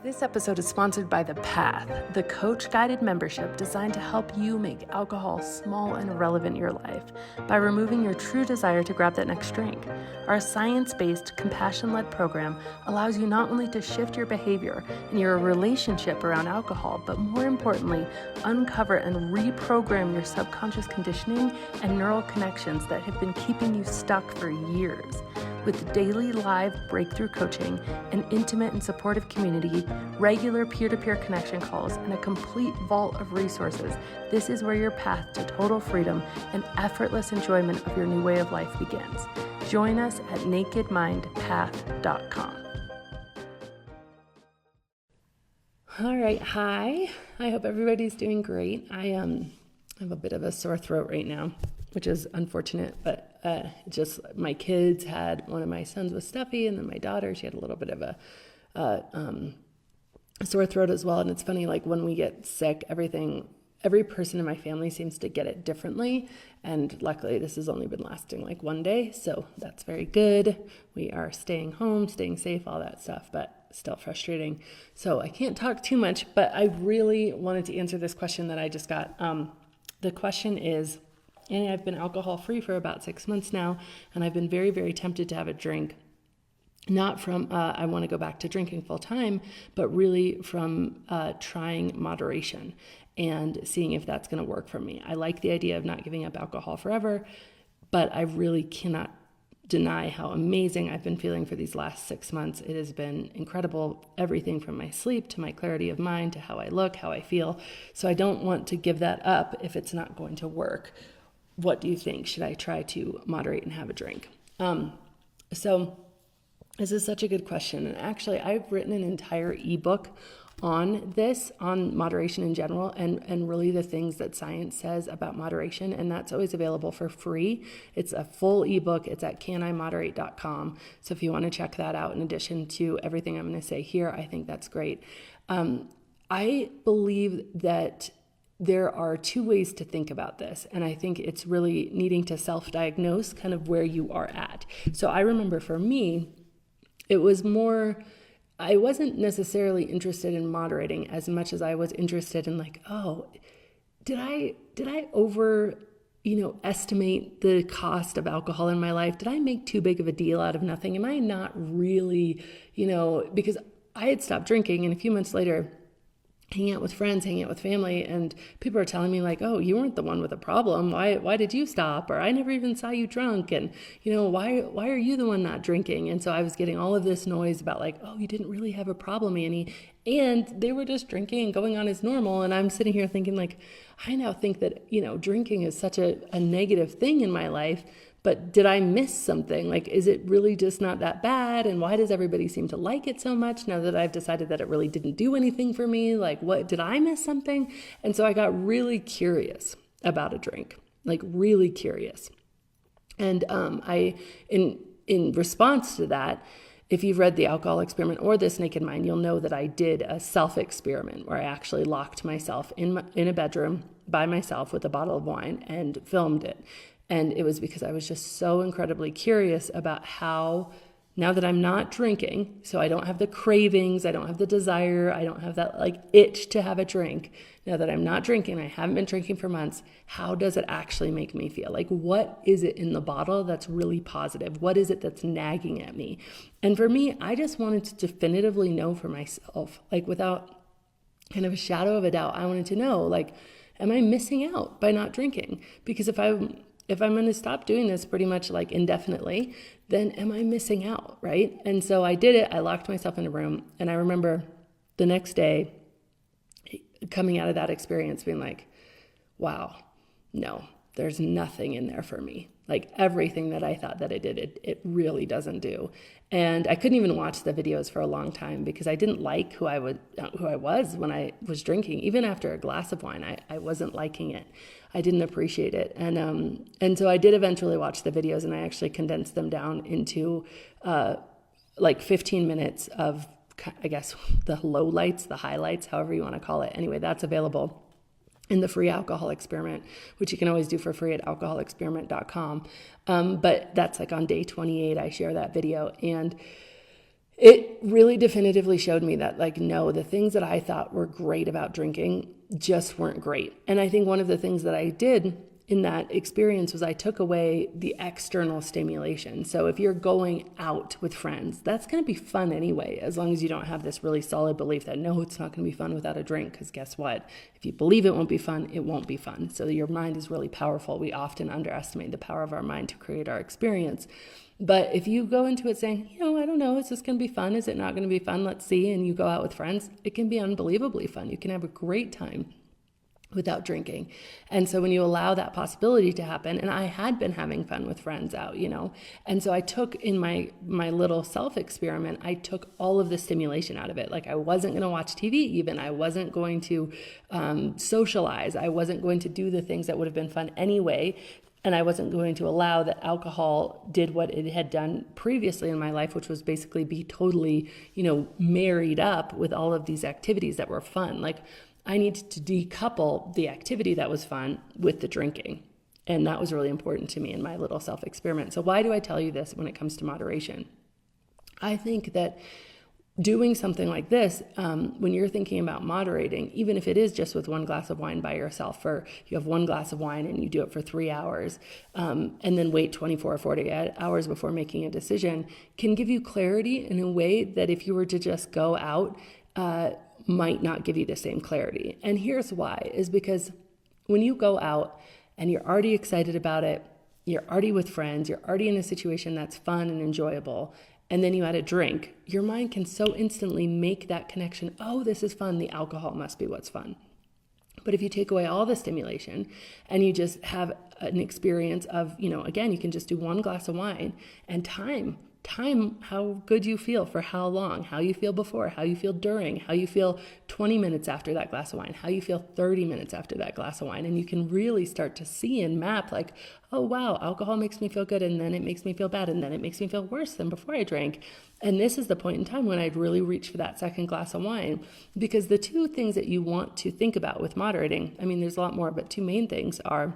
This episode is sponsored by The Path, the coach-guided membership designed to help you make alcohol small and irrelevant in your life by removing your true desire to grab that next drink. Our science-based, compassion-led program allows you not only to shift your behavior and your relationship around alcohol, but more importantly, uncover and reprogram your subconscious conditioning and neural connections that have been keeping you stuck for years. With daily live breakthrough coaching, an intimate and supportive community, regular peer-to-peer connection calls, and a complete vault of resources, this is where your path to total freedom and effortless enjoyment of your new way of life begins. Join us at nakedmindpath.com. All right, hi. I hope everybody's doing great. I have a bit of a sore throat right now, which is unfortunate, but just my kids had, one of my sons was stuffy, and then my daughter, she had a little bit of a sore throat as well. And it's funny, like when we get sick, every person in my family seems to get it differently. And luckily this has only been lasting like one day. So that's very good. We are staying home, staying safe, all that stuff, but still frustrating. So I can't talk too much, but I really wanted to answer this question that I just got. The question is, and I've been alcohol free for about 6 months now, and I've been very, very tempted to have a drink. Not from, I want to go back to drinking full time, but really from trying moderation and seeing if that's going to work for me. I like the idea of not giving up alcohol forever, but I really cannot deny how amazing I've been feeling for these last 6 months. It has been incredible, everything from my sleep to my clarity of mind to how I look, how I feel. So I don't want to give that up if it's not going to work. What do you think? Should I try to moderate and have a drink? So this is such a good question. And actually, I've written an entire ebook on this, on moderation in general, and really the things that science says about moderation. And that's always available for free. It's a full ebook. It's at canimoderate.com. So if you want to check that out, in addition to everything I'm going to say here, I think that's great. I believe that there are two ways to think about this. And I think it's really needing to self-diagnose kind of where you are at. So I remember for me, it was more, I wasn't necessarily interested in moderating as much as I was interested in like, oh, did I estimate the cost of alcohol in my life? Did I make too big of a deal out of nothing? Am I not really, because I had stopped drinking, and a few months later, hanging out with friends, hanging out with family, and people are telling me like, oh, you weren't the one with a problem. Why did you stop? Or I never even saw you drunk. And, why are you the one not drinking? And so I was getting all of this noise about like, oh, you didn't really have a problem, Annie. And they were just drinking and going on as normal. And I'm sitting here thinking like, I now think that, drinking is such a negative thing in my life. But did I miss something? Like, is it really just not that bad? And why does everybody seem to like it so much now that I've decided that it really didn't do anything for me? Like, what, did I miss something? And so I got really curious about a drink, like really curious. And in response to that, if you've read The Alcohol Experiment or This Naked Mind, you'll know that I did a self-experiment where I actually locked myself in a bedroom by myself with a bottle of wine and filmed it. And it was because I was just so incredibly curious about how, now that I'm not drinking, so I don't have the cravings, I don't have the desire, I don't have that like itch to have a drink. Now that I'm not drinking, I haven't been drinking for months, how does it actually make me feel? Like, what is it in the bottle that's really positive? What is it that's nagging at me? And for me, I just wanted to definitively know for myself, like without kind of a shadow of a doubt, I wanted to know, like, am I missing out by not drinking? Because if I'm going to stop doing this pretty much like indefinitely, then am I missing out, right? And so I did it. I locked myself in a room. And I remember the next day coming out of that experience being like, wow, no, there's nothing in there for me. Like everything that I thought that it did, it really doesn't do. And I couldn't even watch the videos for a long time because I didn't like who I was when I was drinking. Even after a glass of wine, I wasn't liking it. I didn't appreciate it. And so I did eventually watch the videos, and I actually condensed them down into like 15 minutes of, I guess, the lowlights, the highlights, however you want to call it. Anyway, that's available in the free alcohol experiment, which you can always do for free at alcoholexperiment.com. But that's like on day 28, I share that video. And it really definitively showed me that, like, no, the things that I thought were great about drinking just weren't great. And I think one of the things that I did in that experience was I took away the external stimulation. So if you're going out with friends, that's going to be fun anyway, as long as you don't have this really solid belief that, no, it's not going to be fun without a drink. Because guess what? If you believe it won't be fun, it won't be fun. So your mind is really powerful. We often underestimate the power of our mind to create our experience. But if you go into it saying, I don't know, is this going to be fun? Is it not going to be fun? Let's see. And you go out with friends, it can be unbelievably fun. You can have a great time without drinking. And so when you allow that possibility to happen, and I had been having fun with friends out, and so I took in my little self-experiment, I took all of the stimulation out of it. Like, I wasn't going to watch TV even. I wasn't going to socialize. I wasn't going to do the things that would have been fun anyway. And I wasn't going to allow that alcohol did what it had done previously in my life, which was basically be totally, married up with all of these activities that were fun. Like, I needed to decouple the activity that was fun with the drinking. And that was really important to me in my little self-experiment. So why do I tell you this when it comes to moderation? I think that doing something like this, when you're thinking about moderating, even if it is just with one glass of wine by yourself, or you have one glass of wine and you do it for 3 hours, and then wait 24 or 40 hours before making a decision, can give you clarity in a way that if you were to just go out, might not give you the same clarity. And here's why, is because when you go out and you're already excited about it, you're already with friends, you're already in a situation that's fun and enjoyable, and then you add a drink, your mind can so instantly make that connection. Oh, this is fun. The alcohol must be what's fun. But if you take away all the stimulation and you just have an experience of, again, you can just do one glass of wine and time how good you feel for how long, how you feel before, how you feel during, how you feel 20 minutes after that glass of wine, how you feel 30 minutes after that glass of wine. And you can really start to see and map, like, oh, wow, alcohol makes me feel good, and then it makes me feel bad, and then it makes me feel worse than before I drank. And this is the point in time when I'd really reach for that second glass of wine. Because the two things that you want to think about with moderating, there's a lot more, but two main things are,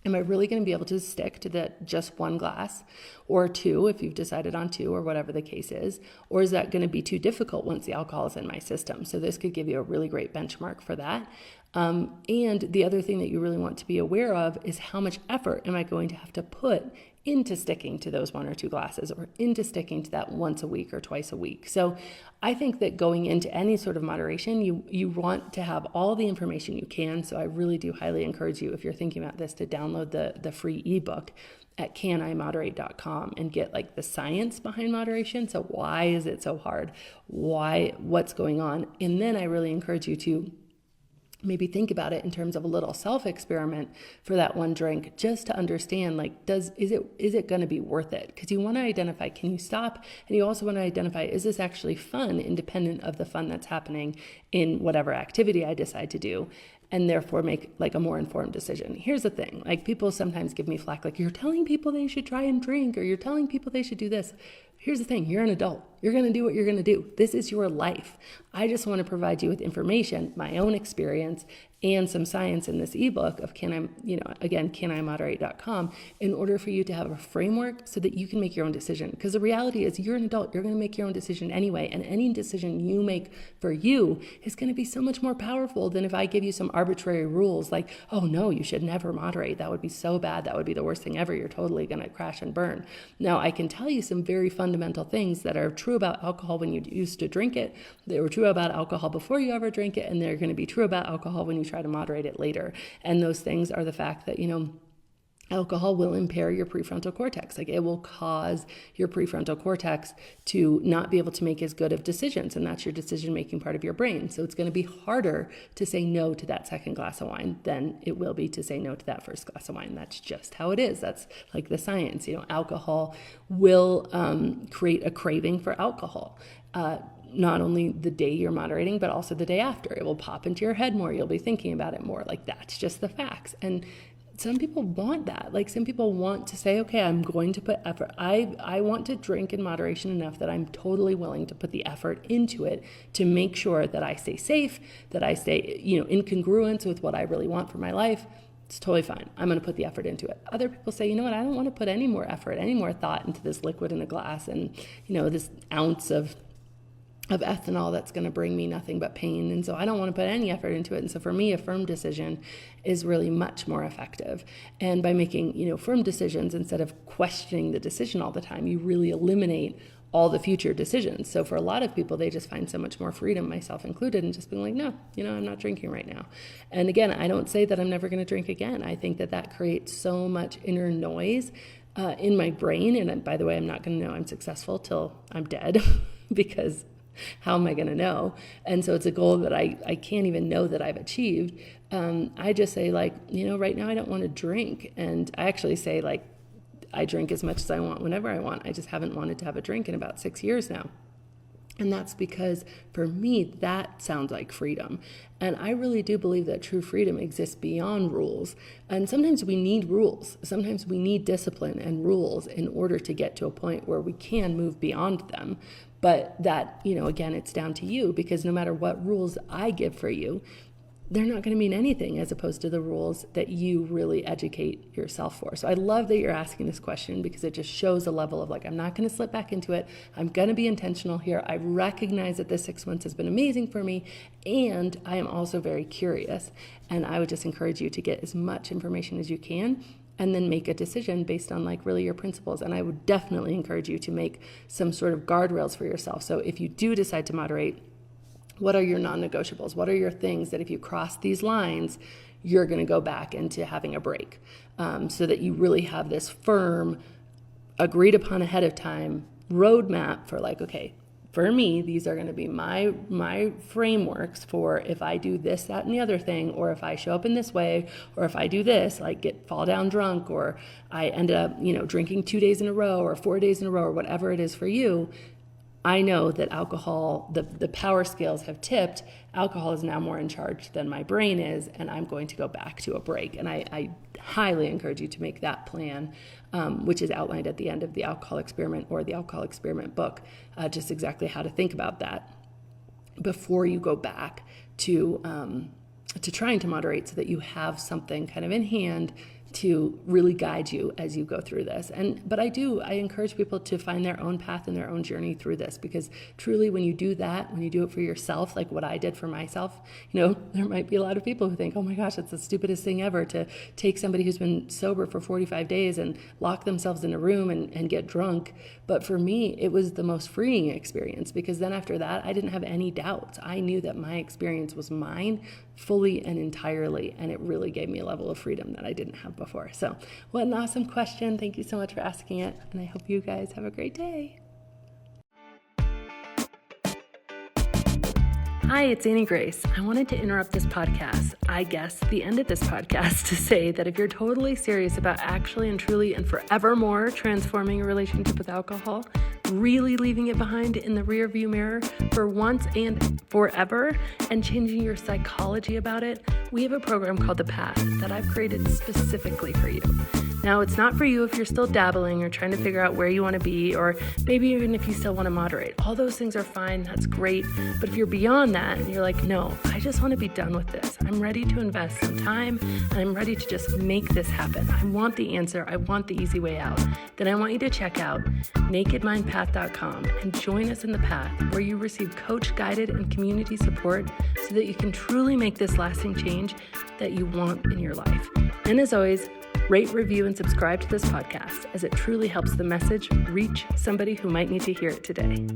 am I really going to be able to stick to the just one glass, or two, if you've decided on two, or whatever the case is? Or is that going to be too difficult once the alcohol is in my system? So this could give you a really great benchmark for that. And the other thing that you really want to be aware of is how much effort am I going to have to put into sticking to those one or two glasses, or into sticking to that once a week or twice a week. So I think that going into any sort of moderation, you want to have all the information you can. So I really do highly encourage you, if you're thinking about this, to download the free ebook at canimoderate.com and get like the science behind moderation. So why is it so hard? What's going on? And then I really encourage you to maybe think about it in terms of a little self-experiment for that one drink, just to understand, like, is it going to be worth it? Because you want to identify, can you stop? And you also want to identify, is this actually fun, independent of the fun that's happening in whatever activity I decide to do? And therefore make like a more informed decision. Here's the thing, like, people sometimes give me flack, like, you're telling people they should try and drink, or you're telling people they should do this. Here's the thing, you're an adult. You're going to do what you're going to do. This is your life. I just want to provide you with information, my own experience, and some science in this ebook of canimoderate.com, in order for you to have a framework so that you can make your own decision. Because the reality is, you're an adult. You're going to make your own decision anyway. And any decision you make for you is going to be so much more powerful than if I give you some arbitrary rules like, oh no, you should never moderate. That would be so bad. That would be the worst thing ever. You're totally going to crash and burn. Now, I can tell you some very fundamental things that are true about alcohol when you used to drink it. They were true about alcohol before you ever drink it, and they're going to be true about alcohol when you try to moderate it later. And those things are the fact that, alcohol will impair your prefrontal cortex. Like, it will cause your prefrontal cortex to not be able to make as good of decisions, and that's your decision-making part of your brain. So it's going to be harder to say no to that second glass of wine than it will be to say no to that first glass of wine. That's just how it is. That's like the science. Alcohol will create a craving for alcohol. Not only the day you're moderating, but also the day after. It will pop into your head more. You'll be thinking about it more. Like, that's just the facts. And some people want that. Like, some people want to say, okay, I'm going to put effort. I want to drink in moderation enough that I'm totally willing to put the effort into it to make sure that I stay safe, that I stay, in congruence with what I really want for my life. It's totally fine. I'm going to put the effort into it. Other people say, you know what, I don't want to put any more effort, any more thought into this liquid in a glass and, this ounce of ethanol that's going to bring me nothing but pain. And so I don't want to put any effort into it. And so for me, a firm decision is really much more effective. And by making, firm decisions instead of questioning the decision all the time, you really eliminate all the future decisions. So for a lot of people, they just find so much more freedom, myself included, and just being like, no, I'm not drinking right now. And again, I don't say that I'm never going to drink again. I think that creates so much inner noise in my brain. And by the way, I'm not going to know I'm successful till I'm dead because how am I going to know? And so it's a goal that I can't even know that I've achieved. I just say right now I don't want to drink. And I actually say I drink as much as I want whenever I want. I just haven't wanted to have a drink in about 6 years now. And that's because for me, that sounds like freedom. And I really do believe that true freedom exists beyond rules. And sometimes we need rules. Sometimes we need discipline and rules in order to get to a point where we can move beyond them. But that, again, it's down to you, because no matter what rules I give for you, they're not going to mean anything as opposed to the rules that you really educate yourself for. So I love that you're asking this question, because it just shows a level of I'm not going to slip back into it. I'm going to be intentional here. I recognize that this 6 months has been amazing for me, and I am also very curious. And I would just encourage you to get as much information as you can and then make a decision based on really your principles. And I would definitely encourage you to make some sort of guardrails for yourself. So if you do decide to moderate, what are your non-negotiables? What are your things that if you cross these lines, you're going to go back into having a break, so that you really have this firm, agreed upon ahead of time roadmap for okay, for me, these are going to be my frameworks for if I do this, that, and the other thing, or if I show up in this way, or if I do this, fall down drunk, or I end up, drinking 2 days in a row or 4 days in a row, or whatever it is for you. I know that alcohol, the power scales have tipped. Alcohol is now more in charge than my brain is, and I'm going to go back to a break. And I highly encourage you to make that plan, which is outlined at the end of the Alcohol Experiment or the Alcohol Experiment book, just exactly how to think about that before you go back to trying to moderate, so that you have something kind of in hand to really guide you as you go through this. But I encourage people to find their own path and their own journey through this, because truly when you do that, when you do it for yourself, like what I did for myself, there might be a lot of people who think, oh my gosh, it's the stupidest thing ever to take somebody who's been sober for 45 days and lock themselves in a room and get drunk. But for me, it was the most freeing experience, because then after that, I didn't have any doubts. I knew that my experience was mine fully and entirely, and it really gave me a level of freedom that I didn't have before. So what an awesome question. Thank you so much for asking it, and I hope you guys have a great day. Hi, it's Annie Grace. I wanted to interrupt this podcast, I guess the end of this podcast, to say that if you're totally serious about actually and truly and forevermore transforming your relationship with alcohol, really leaving it behind in the rearview mirror for once and forever, and changing your psychology about it, we have a program called The Path that I've created specifically for you. Now, it's not for you if you're still dabbling or trying to figure out where you want to be, or maybe even if you still want to moderate. All those things are fine. That's great. But if you're beyond that and you're like, no, I just want to be done with this. I'm ready to invest some time, and I'm ready to just make this happen. I want the answer. I want the easy way out. Then I want you to check out nakedmindpath.com and join us in the path, where you receive coach-guided and community support so that you can truly make this lasting change that you want in your life. And as always, rate, review, and subscribe to this podcast, as it truly helps the message reach somebody who might need to hear it today.